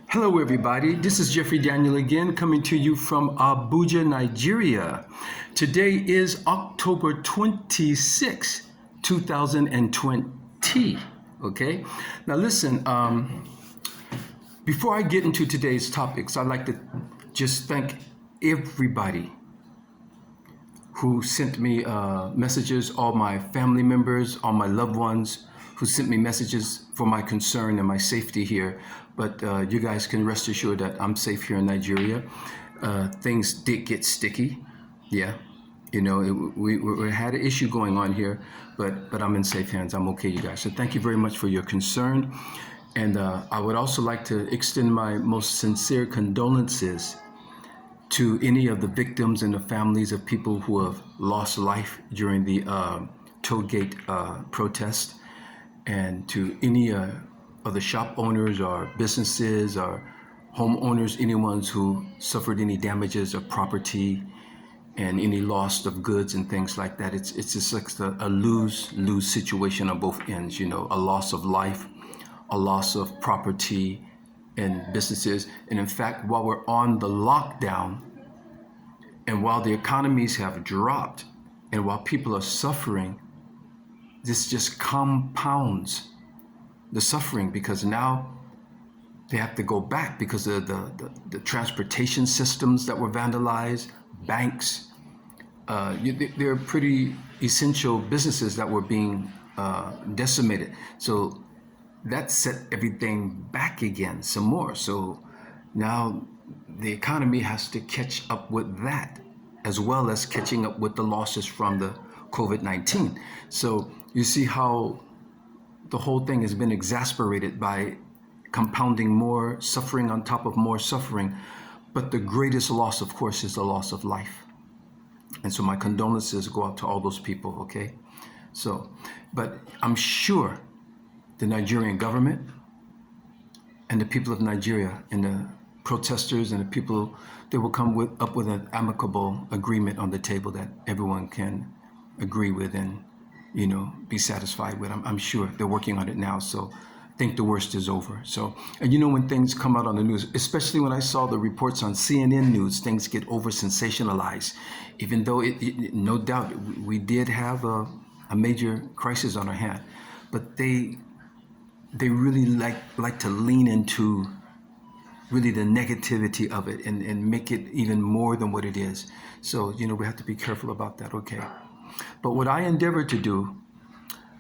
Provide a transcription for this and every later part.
Hello, everybody. This is Jeffrey Daniel again, coming to you from Abuja, Nigeria. Today is October 26, 2020. Okay? Now, listen, before I get into today's topics, I'd like to just thank everybody who sent me messages, all my family members, all my loved ones who sent me messages for my concern and my safety here. But you guys can rest assured that I'm safe here in Nigeria. Things did get sticky. Yeah. You know, we had an issue going on here, but I'm in safe hands. I'm okay, you guys. So thank you very much for your concern. And I would also like to extend my most sincere condolences to any of the victims and the families of people who have lost life during the tollgate protest, and to any of the shop owners or businesses or homeowners, anyone who suffered any damages of property and any loss of goods and things like that. It's just like a lose-lose situation on both ends, you know, a loss of life, a loss of property and businesses. And in fact, while we're on the lockdown and while the economies have dropped and while people are suffering, this just compounds the suffering, because now they have to go back because of the transportation systems that were vandalized, banks. They're pretty essential businesses that were being decimated. So that set everything back again some more. So now the economy has to catch up with that, as well as catching up with the losses from the COVID-19. So you see how the whole thing has been exasperated by compounding more suffering on top of more suffering. But the greatest loss, of course, is the loss of life. And so my condolences go out to all those people, okay? So, but I'm sure the Nigerian government and the people of Nigeria and the protesters and the people, they will come up with an amicable agreement on the table that everyone can agree with and, you know, be satisfied with. I'm sure they're working on it now. So I think the worst is over. So, and you know, when things come out on the news, especially when I saw the reports on CNN News, things get over sensationalized, even though no doubt we did have a major crisis on our hand, but they really like to lean into really the negativity of it and make it even more than what it is. So, you know, we have to be careful about that, okay? But what I endeavor to do,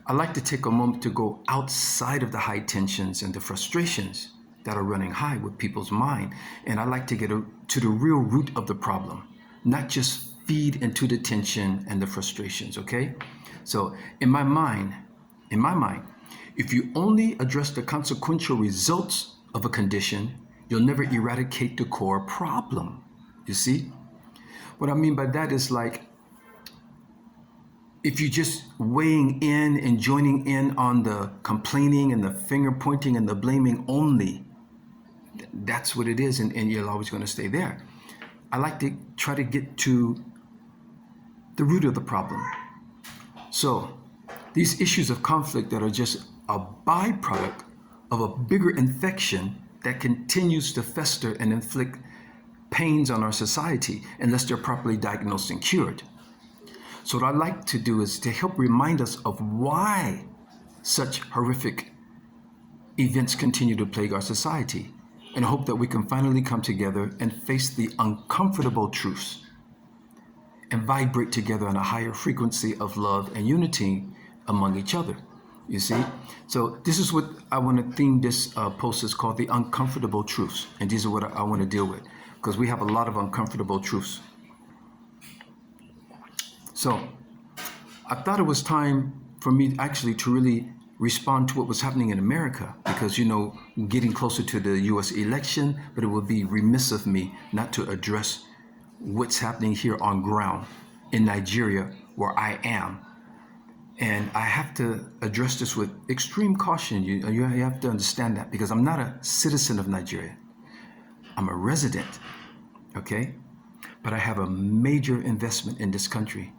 I like to take a moment to go outside of the high tensions and the frustrations that are running high with people's mind. And I like to get to the real root of the problem, not just feed into the tension and the frustrations, okay? So in my mind, if you only address the consequential results of a condition, you'll never eradicate the core problem. You see? What I mean by that is, like, if you're just weighing in and joining in on the complaining and the finger pointing and the blaming only, that's what it is, and you're always going to stay there. I like to try to get to the root of the problem. So these issues of conflict that are just a byproduct of a bigger infection that continues to fester and inflict pains on our society unless they're properly diagnosed and cured. So what I'd like to do is to help remind us of why such horrific events continue to plague our society, and hope that we can finally come together and face the uncomfortable truths and vibrate together on a higher frequency of love and unity among each other. You see? So this is what I want to theme this post is called the uncomfortable truths. And these are what I want to deal with, because we have a lot of uncomfortable truths. So I thought it was time for me actually to really respond to what was happening in America, because, you know, getting closer to the US election, but it would be remiss of me not to address what's happening here on ground in Nigeria, where I am. And I have to address this with extreme caution. You have to understand that, because I'm not a citizen of Nigeria. I'm a resident, okay? But I have a major investment in this country,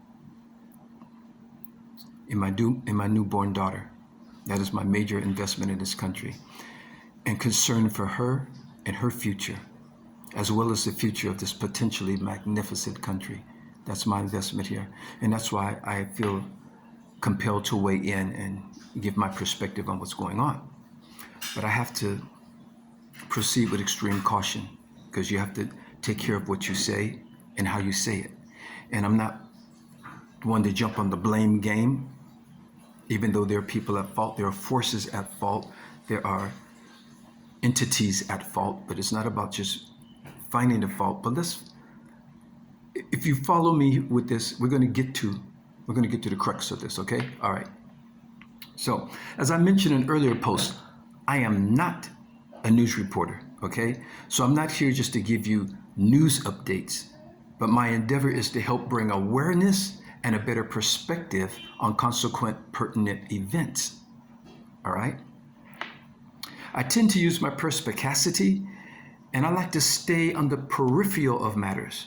in my newborn daughter. That is my major investment in this country, and concern for her and her future, as well as the future of this potentially magnificent country. That's my investment here. And that's why I feel compelled to weigh in and give my perspective on what's going on. But I have to proceed with extreme caution, because you have to take care of what you say and how you say it. And I'm not one to jump on the blame game, even though there are people at fault, there are forces at fault, there are entities at fault, but it's not about just finding the fault. But if you follow me with this, we're going to get to the crux of this, okay? All right. So, as I mentioned in earlier posts, I am not a news reporter, okay? So I'm not here just to give you news updates, but my endeavor is to help bring awareness and a better perspective on consequent pertinent events, all right? I tend to use my perspicacity, and I like to stay on the peripheral of matters.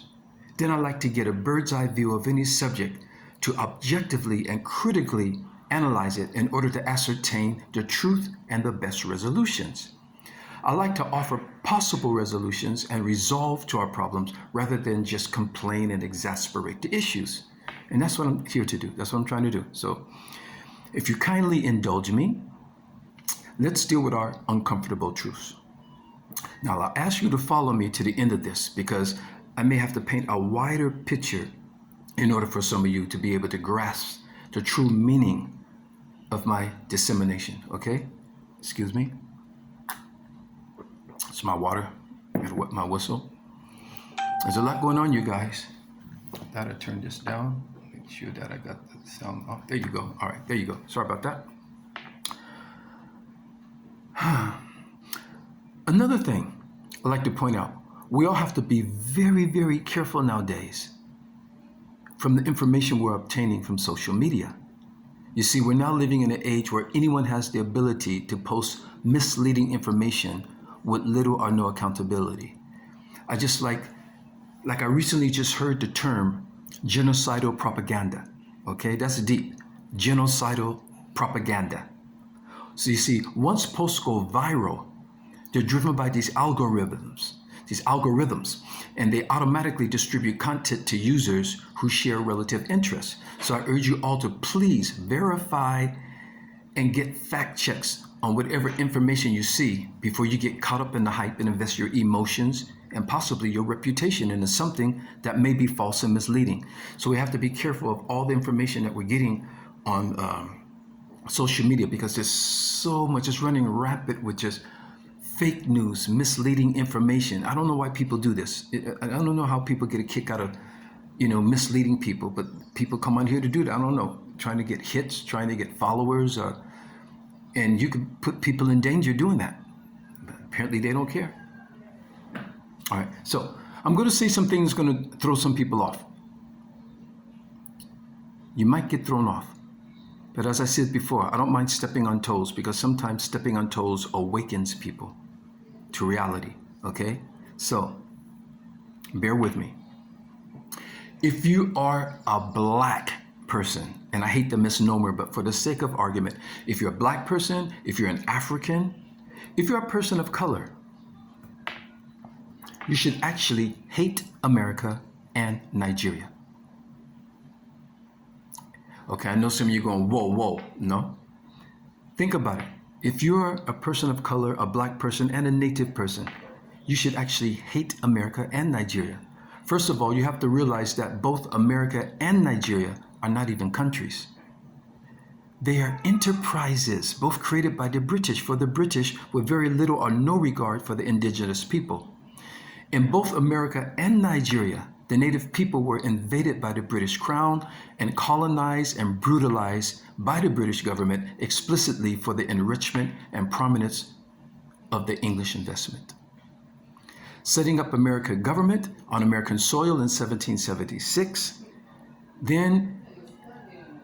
Then I like to get a bird's eye view of any subject to objectively and critically analyze it in order to ascertain the truth and the best resolutions. I like to offer possible resolutions and resolve to our problems rather than just complain and exasperate the issues. And that's what I'm here to do. That's what I'm trying to do. So if you kindly indulge me, let's deal with our uncomfortable truths. Now, I'll ask you to follow me to the end of this, because I may have to paint a wider picture in order for some of you to be able to grasp the true meaning of my dissemination, okay? Excuse me. It's my water. I gotta wet my whistle. There's a lot going on, you guys. Gotta turn this down. Make sure that I got the sound off. There you go. All right, there you go. Sorry about that. Another thing I'd like to point out, we all have to be very, very careful nowadays from the information we're obtaining from social media. You see, we're now living in an age where anyone has the ability to post misleading information with little or no accountability. I recently just heard the term genocidal propaganda. Okay, that's deep. Genocidal propaganda. So you see, once posts go viral, they're driven by these algorithms, and they automatically distribute content to users who share relative interests. So I urge you all to please verify and get fact checks on whatever information you see before you get caught up in the hype and invest your emotions and possibly your reputation into something that may be false and misleading. So we have to be careful of all the information that we're getting on social media, because there's so much, it's running rampant with just fake news, misleading information. I don't know why people do this. I don't know how people get a kick out of, misleading people, but people come on here to do that. I don't know, trying to get hits, trying to get followers, and you can put people in danger doing that. But apparently they don't care. All right, so I'm going to say some things going to throw some people off. You might get thrown off. But as I said before, I don't mind stepping on toes, because sometimes stepping on toes awakens people to reality, okay? So, bear with me. If you are a black person, and I hate the misnomer, but for the sake of argument, if you're a black person, if you're an African, if you're a person of color, you should actually hate America and Nigeria. Okay, I know some of you are going, whoa. No. Think about it. If you're a person of color, a black person, and a native person, you should actually hate America and Nigeria. First of all, you have to realize that both America and Nigeria are not even countries. They are enterprises, both created by the British for the British, with very little or no regard for the indigenous people. In both America and Nigeria, the native people were invaded by the British Crown and colonized and brutalized by the British government explicitly for the enrichment and prominence of the English investment. Setting up American government on American soil in 1776, then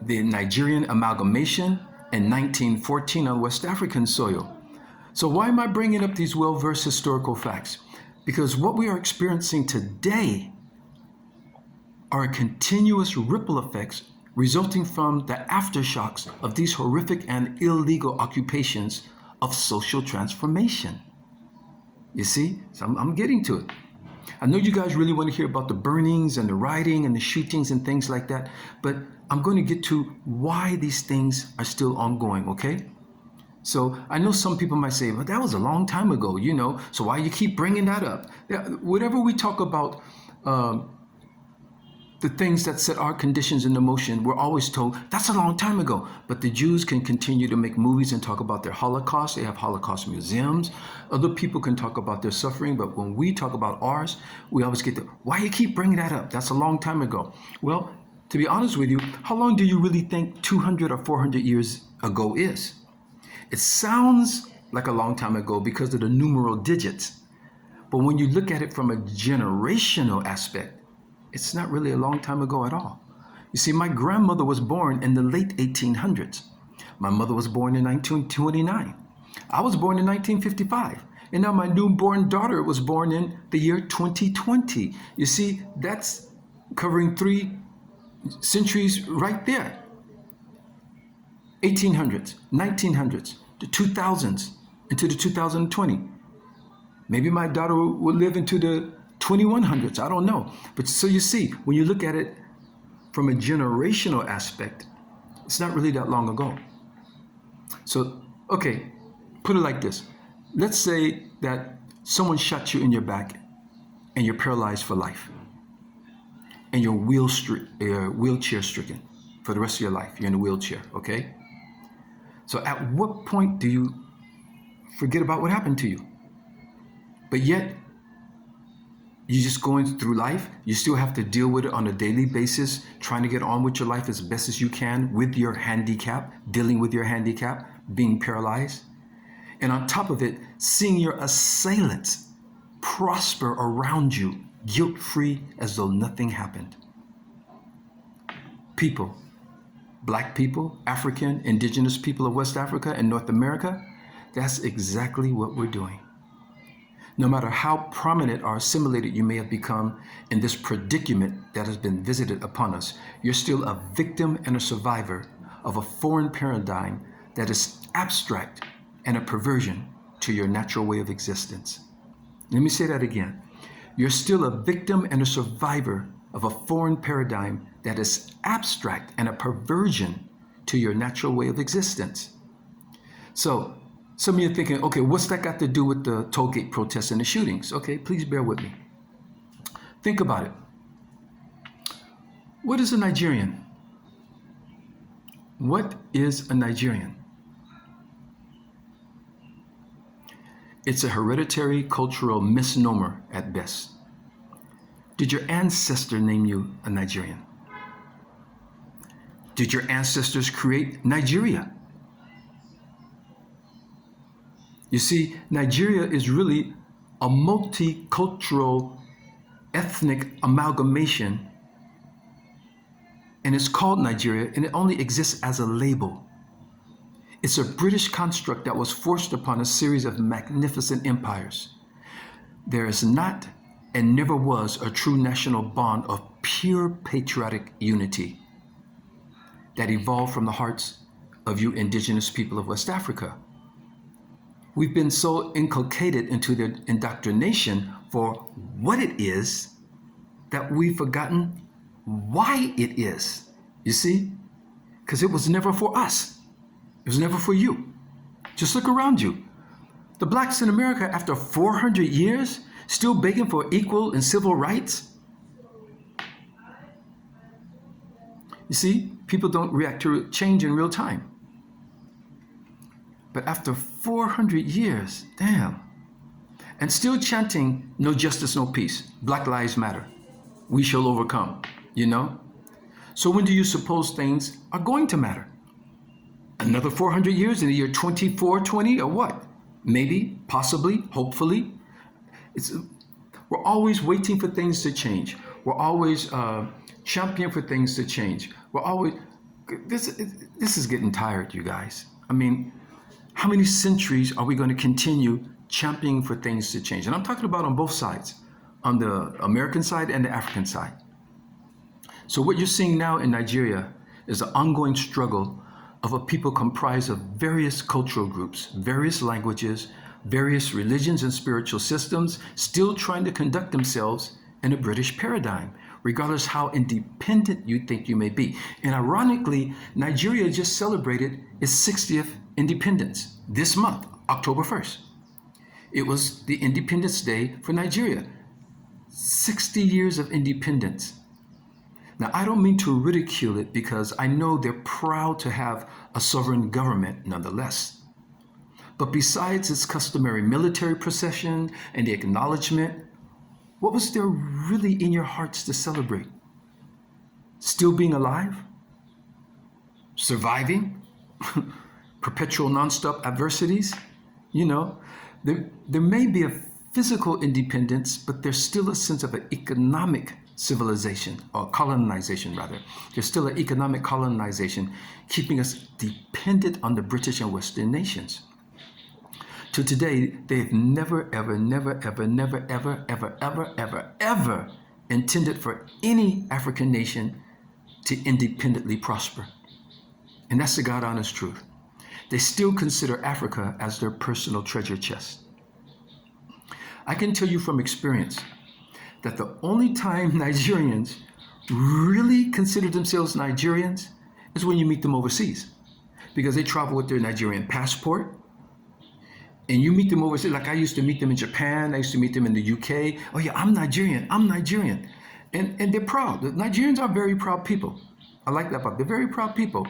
the Nigerian amalgamation in 1914 on West African soil. So why am I bringing up these well-versed historical facts? Because what we are experiencing today are continuous ripple effects resulting from the aftershocks of these horrific and illegal occupations of social transformation. You see? So I'm getting to it. I know you guys really want to hear about the burnings and the rioting and the shootings and things like that, but I'm going to get to why these things are still ongoing, okay? So I know some people might say, well, that was a long time ago, so why you keep bringing that up? Whatever we talk about, the things that set our conditions into motion, we're always told that's a long time ago. But the Jews can continue to make movies and talk about their Holocaust. They have Holocaust museums. Other people can talk about their suffering. But when we talk about ours, we always get the, why you keep bringing that up? That's a long time ago. Well, to be honest with you, how long do you really think 200 or 400 years ago is? It sounds like a long time ago because of the numeral digits. But when you look at it from a generational aspect, it's not really a long time ago at all. You see, my grandmother was born in the late 1800s. My mother was born in 1929. I was born in 1955. And now my newborn daughter was born in the year 2020. You see, that's covering 3 centuries right there. 1800s, 1900s, the 2000s, into the 2020. Maybe my daughter will live into the 2100s, I don't know. But so you see, when you look at it from a generational aspect, it's not really that long ago. So, okay, put it like this. Let's say that someone shot you in your back and you're paralyzed for life. And you're wheelchair stricken for the rest of your life. You're in a wheelchair, okay? So at what point do you forget about what happened to you? But yet, you're just going through life. You still have to deal with it on a daily basis, trying to get on with your life as best as you can with your handicap, dealing with your handicap, being paralyzed. And on top of it, seeing your assailants prosper around you, guilt-free as though nothing happened. People, Black people, African, indigenous people of West Africa and North America, that's exactly what we're doing. No matter how prominent or assimilated you may have become in this predicament that has been visited upon us, you're still a victim and a survivor of a foreign paradigm that is abstract and a perversion to your natural way of existence. Let me say that again. You're still a victim and a survivor of a foreign paradigm that is abstract and a perversion to your natural way of existence. So, some of you are thinking, okay, what's that got to do with the tollgate protests and the shootings? Okay, please bear with me. Think about it. What is a Nigerian? What is a Nigerian? It's a hereditary cultural misnomer at best. Did your ancestor name you a Nigerian? Did your ancestors create Nigeria? You see, Nigeria is really a multicultural ethnic amalgamation, and it's called Nigeria, and it only exists as a label. It's a British construct that was forced upon a series of magnificent empires. There is not and never was a true national bond of pure patriotic unity that evolved from the hearts of you indigenous people of West Africa. We've been so inculcated into their indoctrination for what it is that we've forgotten why it is. You see? Because it was never for us. It was never for you. Just look around you. The blacks in America, after 400 years, still begging for equal and civil rights. You see, people don't react to change in real time. But after 400 years, damn, and still chanting, no justice, no peace, Black Lives Matter, we shall overcome, So when do you suppose things are going to matter? Another 400 years in the year 2420 or what? Maybe, possibly, hopefully. We're always waiting for things to change. We're always championing for things to change. This is getting tired, you guys. I mean, how many centuries are we going to continue championing for things to change? And I'm talking about on both sides, on the American side and the African side. So what you're seeing now in Nigeria is an ongoing struggle of a people comprised of various cultural groups, various languages, various religions and spiritual systems still trying to conduct themselves in a British paradigm, regardless how independent you think you may be. And ironically, Nigeria just celebrated its 60th independence this month, October 1st. It was the Independence Day for Nigeria. 60 years of independence. Now, I don't mean to ridicule it because I know they're proud to have a sovereign government nonetheless. But besides its customary military procession and the acknowledgement, what was there really in your hearts to celebrate? Still being alive? Surviving? Perpetual nonstop adversities? You know, there may be a physical independence, but there's still a sense of an economic civilization, or colonization rather. There's still an economic colonization keeping us dependent on the British and Western nations. To today, they've never, ever, never, ever, never, ever, ever, ever, ever, ever intended for any African nation to independently prosper. And that's the God honest truth. They still consider Africa as their personal treasure chest. I can tell you from experience that the only time Nigerians really consider themselves Nigerians is when you meet them overseas, because they travel with their Nigerian passport. And you meet them overseas, like I used to meet them in Japan, I used to meet them in the UK. Oh yeah, I'm Nigerian. And they're proud. The Nigerians are very proud people. I like that part. They're very proud people.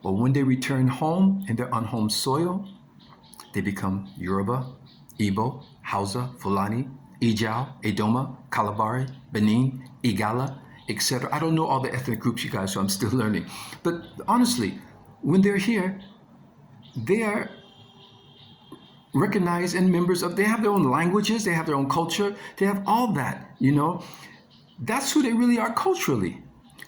But when they return home and they're on home soil, they become Yoruba, Igbo, Hausa, Fulani, Ijao, Edoma, Kalabari, Benin, Igala, etc. I don't know all the ethnic groups, you guys, so I'm still learning. But honestly, when they're here, they are recognized and members of, they have their own languages, they have their own culture, they have all that, you know. That's who they really are culturally.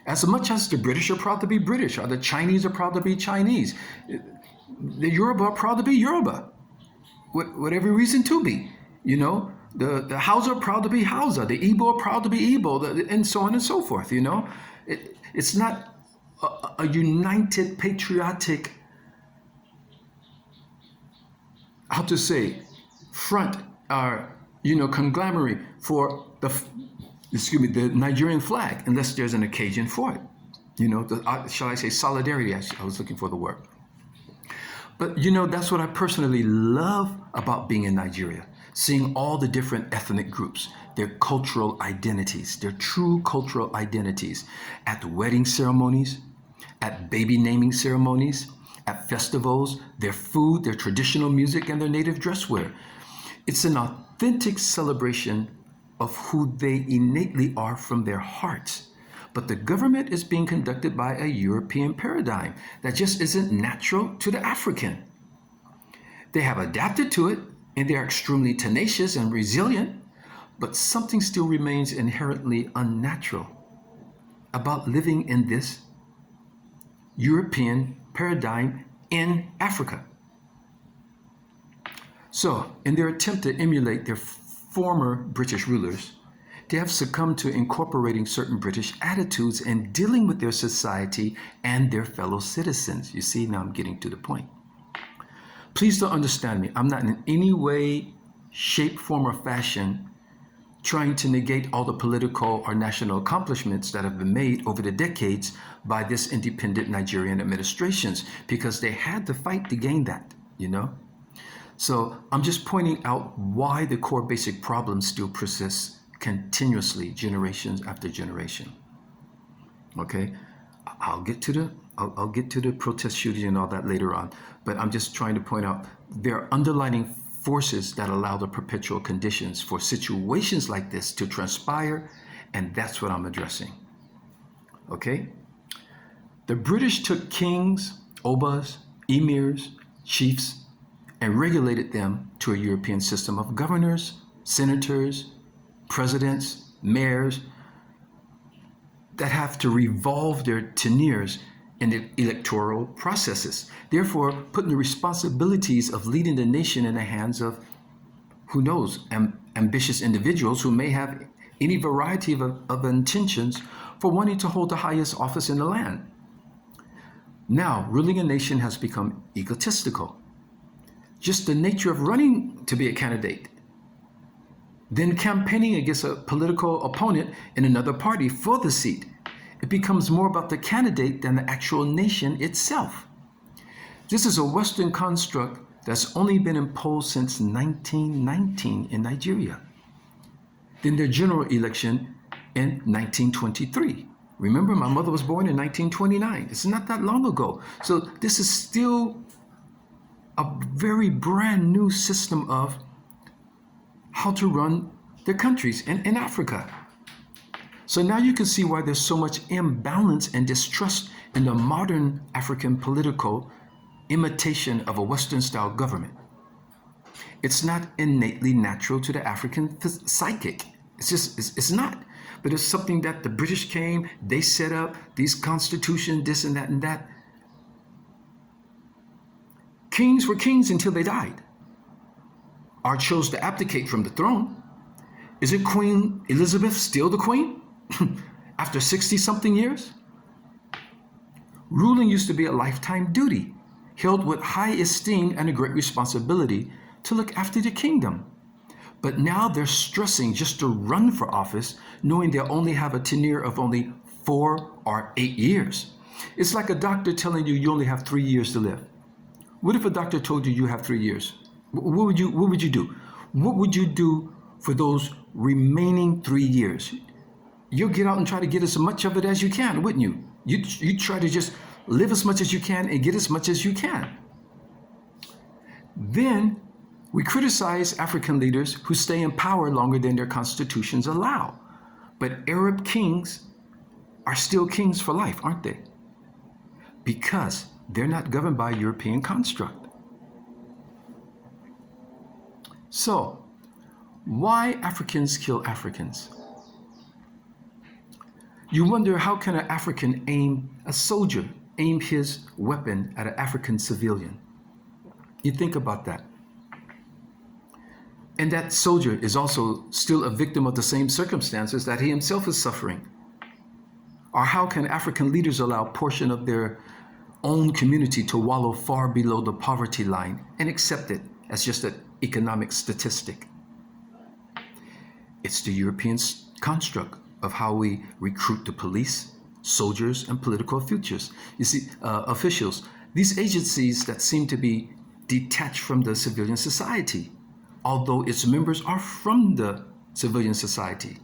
As much as the British are proud to be British, or the Chinese are proud to be Chinese, the Yoruba are proud to be Yoruba, whatever reason to be, you know. The Hausa are proud to be Hausa, the Igbo are proud to be Igbo, and so on and so forth, you know. It's not a united patriotic, how to say, front or, you know, conglomerate for the Nigerian flag, unless there's an occasion for it. You know, shall I say solidarity? I was looking for the word. But, you know, that's what I personally love about being in Nigeria, seeing all the different ethnic groups, their cultural identities, their true cultural identities at wedding ceremonies, at baby naming ceremonies, at festivals, their food, their traditional music, and their native dress wear. It's an authentic celebration of who they innately are from their hearts. But the government is being conducted by a European paradigm that just isn't natural to the African. They have adapted to it, and they are extremely tenacious and resilient, but something still remains inherently unnatural about living in this European paradigm in Africa. So, in their attempt to emulate their former British rulers, they have succumbed to incorporating certain British attitudes and dealing with their society and their fellow citizens. You see, now I'm getting to the point. Please don't understand me. I'm not in any way, shape, form, or fashion trying to negate all the political or national accomplishments that have been made over the decades by this independent Nigerian administrations, because they had to fight to gain that, you know? So I'm just pointing out why the core basic problems still persist continuously, generations after generation. Okay, I'll get to the protest shooting and all that later on, but I'm just trying to point out there are underlying forces that allow the perpetual conditions for situations like this to transpire, and that's what I'm addressing. Okay, the British took kings, obas, emirs, chiefs, and regulated them to a European system of governors, senators, presidents, mayors that have to revolve their tenures in the electoral processes, therefore putting the responsibilities of leading the nation in the hands of, who knows, ambitious individuals who may have any variety of intentions for wanting to hold the highest office in the land. Now, ruling a nation has become egotistical. just the nature of running to be a candidate, then campaigning against a political opponent in another party for the seat. It becomes more about the candidate than the actual nation itself. This is a Western construct that's only been imposed since 1919 in Nigeria. Then their general election in 1923. Remember, my mother was born in 1929. It's not that long ago. So this is still a very brand new system of how to run their countries in Africa. So now you can see why there's so much imbalance and distrust in the modern African political imitation of a Western-style government. It's not innately natural to the African psychic. It's not. But it's something that the British came, they set up, these constitutions, this and that and that. Kings were kings until they died or chose to abdicate from the throne. Isn't Queen Elizabeth still the queen after 60-something years? Ruling used to be a lifetime duty, held with high esteem and a great responsibility to look after the kingdom. But now they're stressing just to run for office, knowing they'll only have a tenure of only 4 or 8 years. It's like a doctor telling you only have 3 years to live. What if a doctor told you you have 3 years? What would you do? What would you do for those remaining 3 years? You'll get out and try to get as much of it as you can, wouldn't you? You try to just live as much as you can and get as much as you can. Then we criticize African leaders who stay in power longer than their constitutions allow. But Arab kings are still kings for life, aren't they? Because they're not governed by a European construct. So, why Africans kill Africans? You wonder, how can an African a soldier aim his weapon at an African civilian? You think about that. And that soldier is also still a victim of the same circumstances that he himself is suffering. Or how can African leaders allow a portion of their own community to wallow far below the poverty line and accept it as just an economic statistic? It's the European construct of how we recruit the police, soldiers, and political officials. These agencies that seem to be detached from the civilian society, although its members are from the civilian society.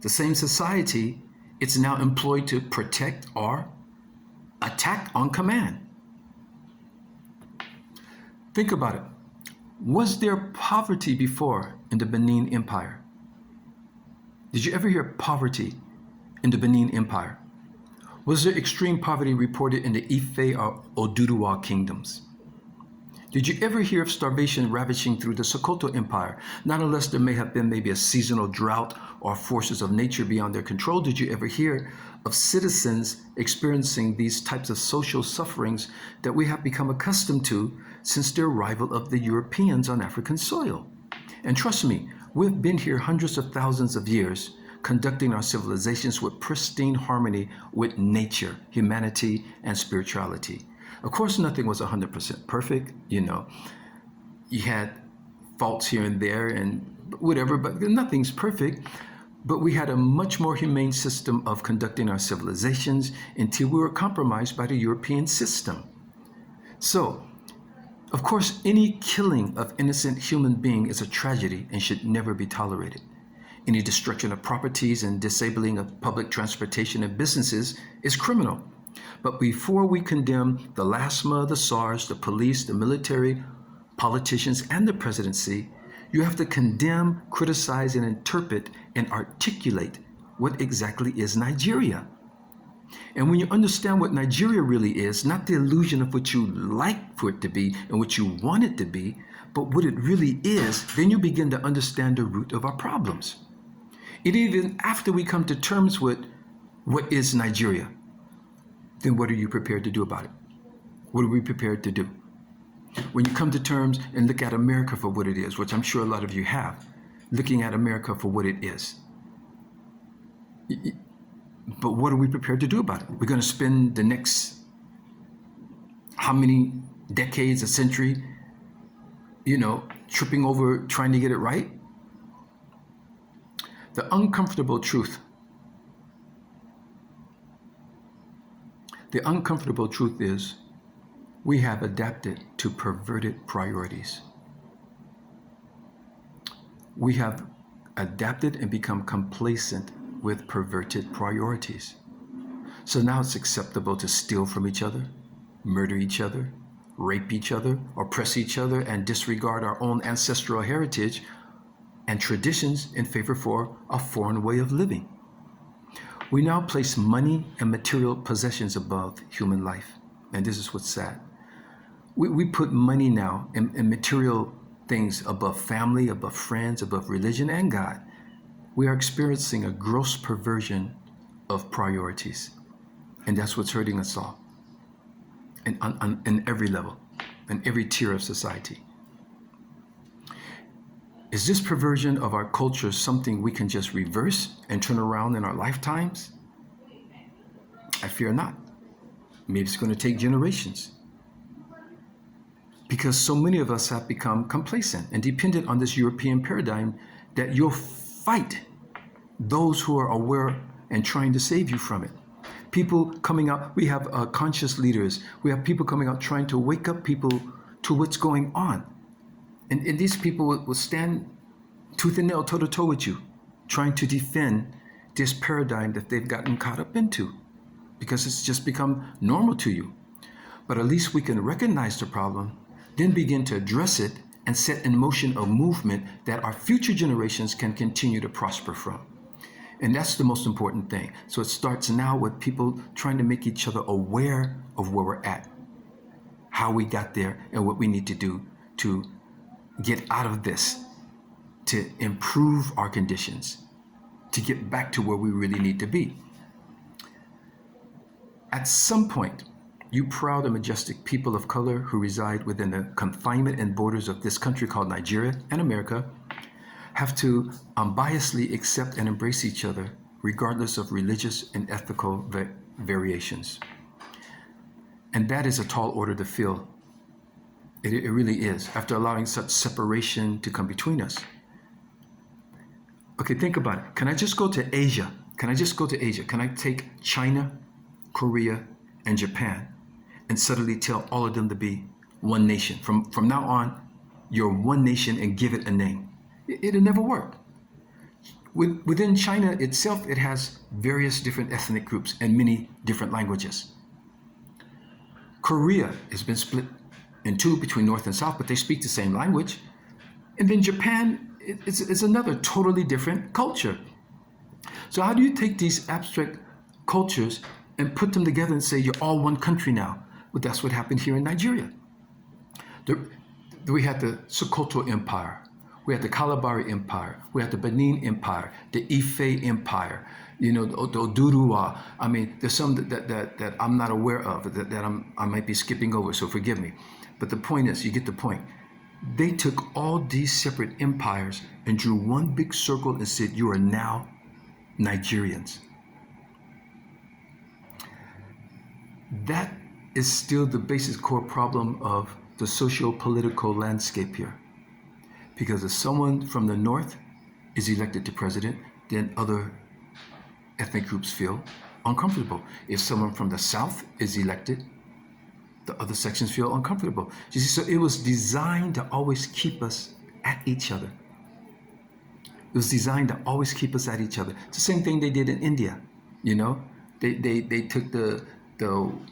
The same society it's now employed to protect or attack on command. Think about it. Was there poverty before in the Benin Empire? Did you ever hear poverty in the Benin Empire? Was there extreme poverty reported in the Ife or Oduduwa kingdoms? Did you ever hear of starvation ravaging through the Sokoto Empire? Not unless there may have been maybe a seasonal drought or forces of nature beyond their control. Did you ever hear of citizens experiencing these types of social sufferings that we have become accustomed to since the arrival of the Europeans on African soil? And trust me, we've been here hundreds of thousands of years, conducting our civilizations with pristine harmony with nature, humanity, and spirituality. Of course, nothing was 100% perfect. You had faults here and there and whatever, but nothing's perfect. But we had a much more humane system of conducting our civilizations until we were compromised by the European system. So, of course, any killing of innocent human being is a tragedy and should never be tolerated. Any destruction of properties and disabling of public transportation and businesses is criminal. But before we condemn the LASMA, the SARS, the police, the military, politicians, and the presidency, you have to condemn, criticize, and interpret and articulate what exactly is Nigeria. And when you understand what Nigeria really is, not the illusion of what you like for it to be and what you want it to be, but what it really is, then you begin to understand the root of our problems. And even after we come to terms with what is Nigeria, then what are you prepared to do about it? What are we prepared to do? When you come to terms and look at America for what it is, which I'm sure a lot of you have, looking at America for what it is. But what are we prepared to do about it? We're going to spend the next how many decades, a century, tripping over trying to get it right. The uncomfortable truth. The uncomfortable truth is we have adapted to perverted priorities. We have adapted and become complacent with perverted priorities. So now it's acceptable to steal from each other, murder each other, rape each other, oppress each other, and disregard our own ancestral heritage and traditions in favor for a foreign way of living. We now place money and material possessions above human life. And this is what's sad. We put money now and material things above family, above friends, above religion and God. We are experiencing a gross perversion of priorities. And that's what's hurting us all. And in every level, in every tier of society. Is this perversion of our culture something we can just reverse and turn around in our lifetimes? I fear not. Maybe it's going to take generations. Because so many of us have become complacent and dependent on this European paradigm that you'll fight those who are aware and trying to save you from it. People coming out, we have conscious leaders, we have people coming out trying to wake up people to what's going on. And these people will stand tooth and nail, toe to toe with you, trying to defend this paradigm that they've gotten caught up into because it's just become normal to you. But at least we can recognize the problem, then begin to address it and set in motion a movement that our future generations can continue to prosper from. And that's the most important thing. So it starts now with people trying to make each other aware of where we're at, how we got there, and what we need to do to get out of this, to improve our conditions, to get back to where we really need to be. At some point, you proud and majestic people of color who reside within the confinement and borders of this country called Nigeria and America have to unbiasedly accept and embrace each other regardless of religious and ethical variations. And that is a tall order to fill. It really is, after allowing such separation to come between us. Okay, think about it. Can I just go to Asia? Can I take China, Korea, and Japan and suddenly tell all of them to be one nation? From now on, you're one nation and give it a name. It'll never work. Within China itself, it has various different ethnic groups and many different languages. Korea has been split in two between North and South, but they speak the same language. And then Japan is another totally different culture. So how do you take these abstract cultures and put them together and say you're all one country now? Well, that's what happened here in Nigeria. We had the Sokoto Empire. We had the Kalabari Empire. We had the Benin Empire, the Ife Empire, the Oduruwa. I mean, there's some that I'm not aware of, that I might be skipping over, so forgive me. But the point is, you get the point. They took all these separate empires and drew one big circle and said, you are now Nigerians. That is still the basic core problem of the socio-political landscape here. Because if someone from the north is elected to president, then other ethnic groups feel uncomfortable. If someone from the south is elected, the other sections feel uncomfortable. You see, so it was designed to always keep us at each other. It was designed to always keep us at each other. It's the same thing they did in India. They took the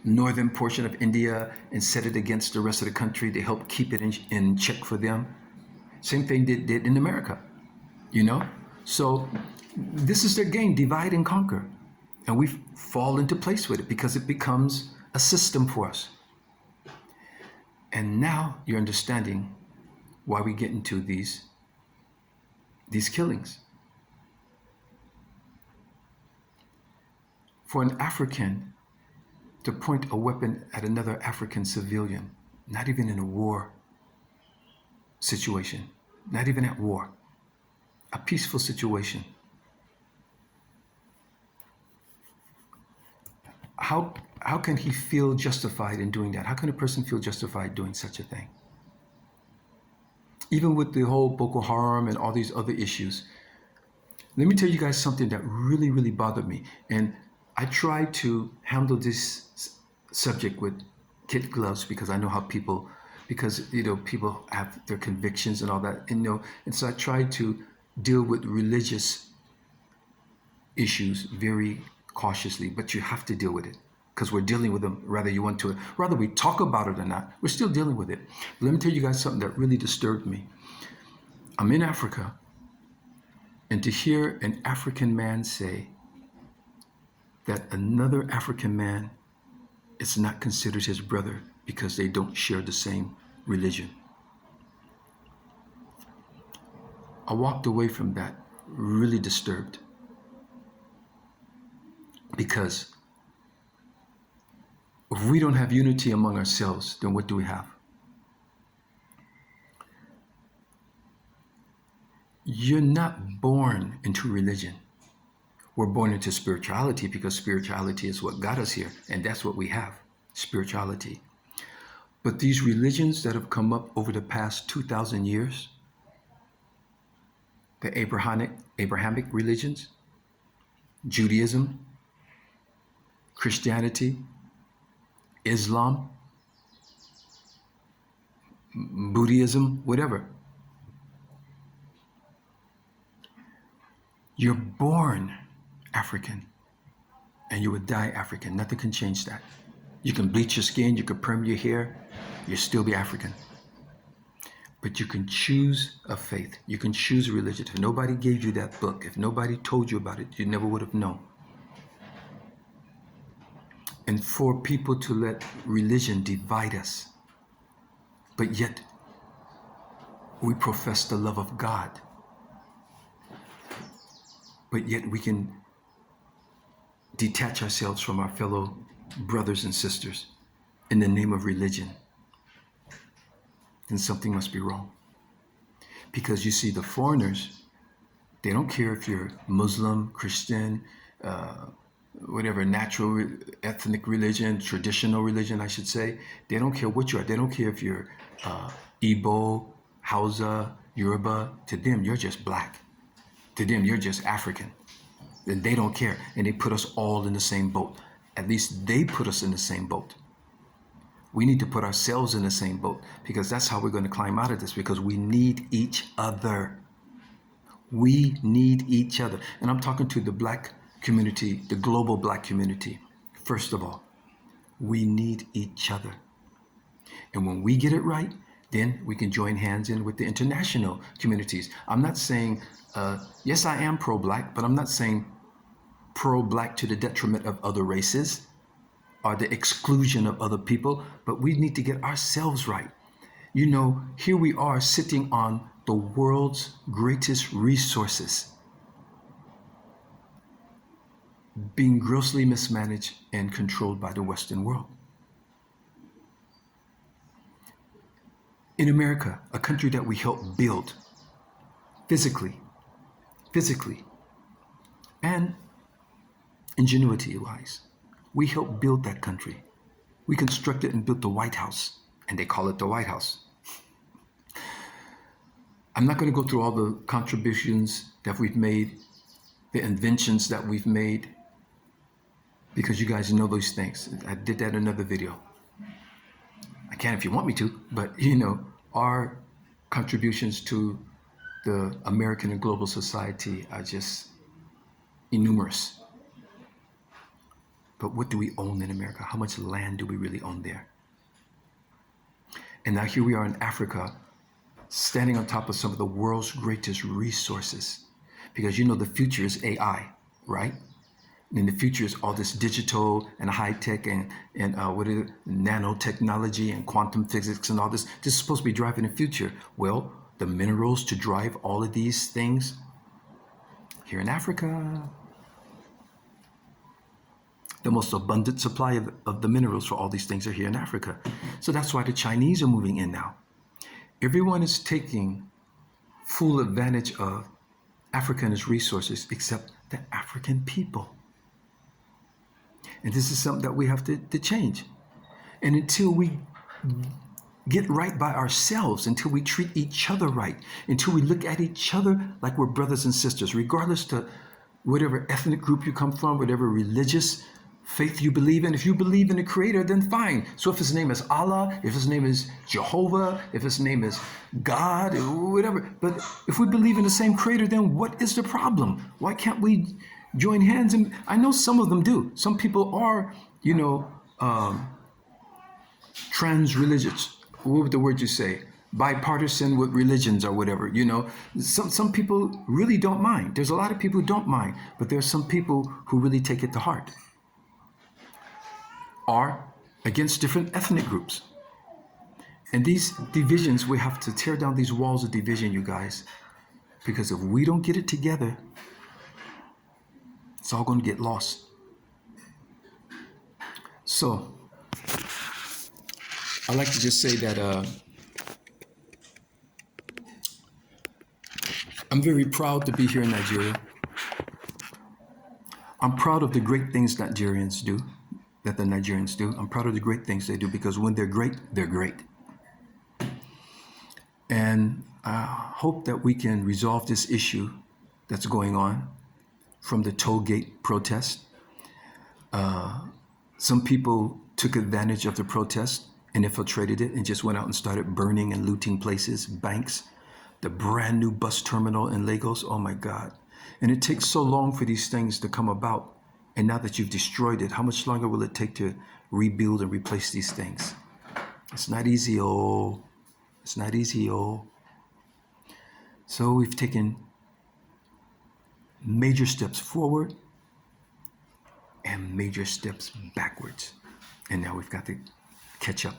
northern portion of India and set it against the rest of the country. They helped keep it in check for them. Same thing they did in America, So this is their game, divide and conquer. And we fall into place with it because it becomes a system for us. And now you're understanding why we get into these killings. For an African to point a weapon at another African civilian, not even in a war situation, not even at war, a peaceful situation. How can he feel justified in doing that? How can a person feel justified doing such a thing? even with the whole Boko Haram and all these other issues. Let me tell you guys something that really, really bothered me. And I try to handle this subject with kid gloves because I know how people, because, people have their convictions and all that. And so I try to deal with religious issues very cautiously, but you have to deal with it because we're dealing with them, whether we talk about it or not, we're still dealing with it. But let me tell you guys something that really disturbed me. I'm in Africa, and to hear an African man say that another African man is not considered his brother because they don't share the same religion. I walked away from that really disturbed because if we don't have unity among ourselves, then what do we have? You're not born into religion. We're born into spirituality because spirituality is what got us here, and that's what we have, spirituality. But these religions that have come up over the past 2,000 years, the Abrahamic religions, Judaism, Christianity, Islam, Buddhism, whatever. You're born African and you would die African. Nothing can change that. You can bleach your skin, you can perm your hair, you'll still be African. But you can choose a faith. You can choose a religion. If nobody gave you that book, if nobody told you about it, you never would have known. And for people to let religion divide us, but yet we profess the love of God, but yet we can detach ourselves from our fellow brothers and sisters in the name of religion, then something must be wrong. Because you see, the foreigners, they don't care if you're Muslim, Christian, whatever, natural, ethnic religion, traditional religion, I should say. They don't care what you are. They don't care if you're Igbo, Hausa, Yoruba. To them, you're just black. To them, you're just African. And they don't care. And they put us all in the same boat. At least they put us in the same boat. We need to put ourselves in the same boat because that's how we're going to climb out of this, because we need each other. We need each other. And I'm talking to the black community, the global black community. First of all, we need each other. And when we get it right, then we can join hands in with the international communities. I'm not saying, yes, I am pro-black, but I'm not saying pro-black to the detriment of other races or the exclusion of other people, but we need to get ourselves right. Here we are sitting on the world's greatest resources, being grossly mismanaged and controlled by the Western world. In America, a country that we helped build physically, and ingenuity-wise, we helped build that country. We constructed and built the White House, and they call it the White House. I'm not going to go through all the contributions that we've made, the inventions that we've made, because you guys know those things. I did that in another video. I can if you want me to, but our contributions to the American and global society are just innumerous. But what do we own in America? How much land do we really own there? And now here we are in Africa, standing on top of some of the world's greatest resources. Because the future is AI, right? And in the future is all this digital and high tech and nanotechnology and quantum physics and all this. This is supposed to be driving the future. Well, the minerals to drive all of these things here in Africa. The most abundant supply of the minerals for all these things are here in Africa. So that's why the Chinese are moving in now. Everyone is taking full advantage of Africa and its resources except the African people. And this is something that we have to change. And until we get right by ourselves, until we treat each other right, until we look at each other like we're brothers and sisters, regardless to whatever ethnic group you come from, whatever religious faith you believe in. If you believe in a creator, then fine. So if his name is Allah, if his name is Jehovah, if his name is God, whatever. But if we believe in the same creator, then what is the problem? Why can't we join hands? And I know some of them do. Some people are, trans-religious. What would the word you say? Bipartisan with religions or whatever. Some people really don't mind. There's a lot of people who don't mind, but there's some people who really take it to heart. Are against different ethnic groups. And these divisions, we have to tear down these walls of division, you guys, because if we don't get it together, it's all going to get lost. So I like to just say that I'm very proud to be here in Nigeria. I'm proud of the great things that the Nigerians do. I'm proud of the great things they do, because when they're great, they're great. And I hope that we can resolve this issue that's going on from the toll gate protest. Some people took advantage of the protest and infiltrated it and just went out and started burning and looting places, banks, the brand new bus terminal in Lagos. Oh my God. And it takes so long for these things to come about. And now that you've destroyed it, how much longer will it take to rebuild and replace these things? It's not easy, oh. It's not easy, oh. So we've taken major steps forward and major steps backwards. And now we've got to catch up.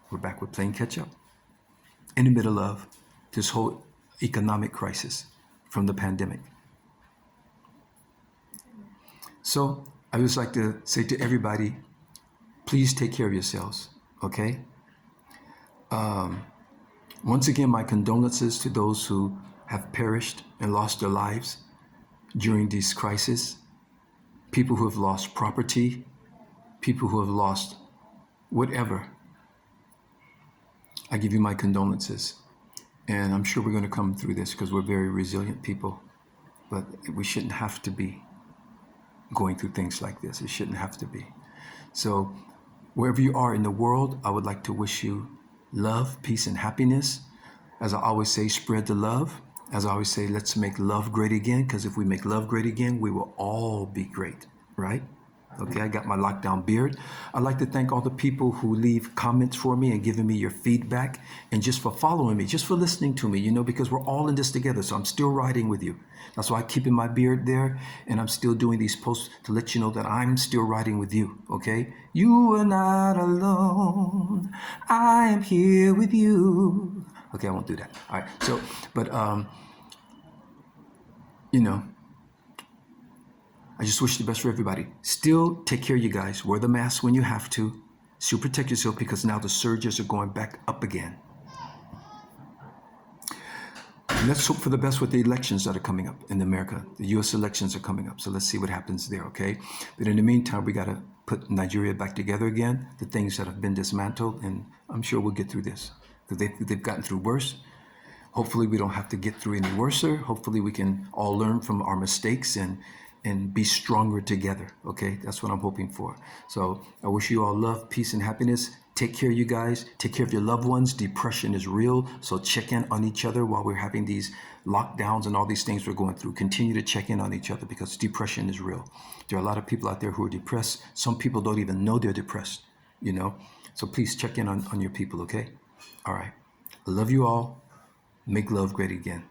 We're back. We're playing catch up in the middle of this whole economic crisis from the pandemic. So I just like to say to everybody, please take care of yourselves, okay? Once again, my condolences to those who have perished and lost their lives during these crises, people who have lost property, people who have lost whatever. I give you my condolences. And I'm sure we're going to come through this, because we're very resilient people. But we shouldn't have to be going through things like this. It shouldn't have to be. So wherever you are in the world, I would like to wish you love, peace, and happiness. As I always say, spread the love. As I always say, let's make love great again, because if we make love great again, we will all be great, right? Okay, I got my lockdown beard. I'd like to thank all the people who leave comments for me and giving me your feedback, and just for following me, just for listening to me, because we're all in this together. So I'm still riding with you. That's why I keep in my beard there, and I'm still doing these posts to let you know that I'm still riding with you, okay? You are not alone. I am here with you. Okay, I won't do that. All right, so, but, I just wish the best for everybody. Still take care of you guys. Wear the mask when you have to. Still protect yourself, because now the surges are going back up again. And let's hope for the best with the elections that are coming up in America. The U.S. elections are coming up. So let's see what happens there, okay? But in the meantime, we got to put Nigeria back together again, the things that have been dismantled. And I'm sure we'll get through this, because they've gotten through worse. Hopefully we don't have to get through any worser. Hopefully we can all learn from our mistakes and be stronger together, okay? That's what I'm hoping for. So I wish you all love, peace, and happiness. Take care, you guys. Take care of your loved ones. Depression is real, so check in on each other while we're having these lockdowns and all these things we're going through. Continue to check in on each other, because depression is real. There are a lot of people out there who are depressed. Some people don't even know they're depressed, So please check in on your people, okay? All right. I love you all. Make love great again.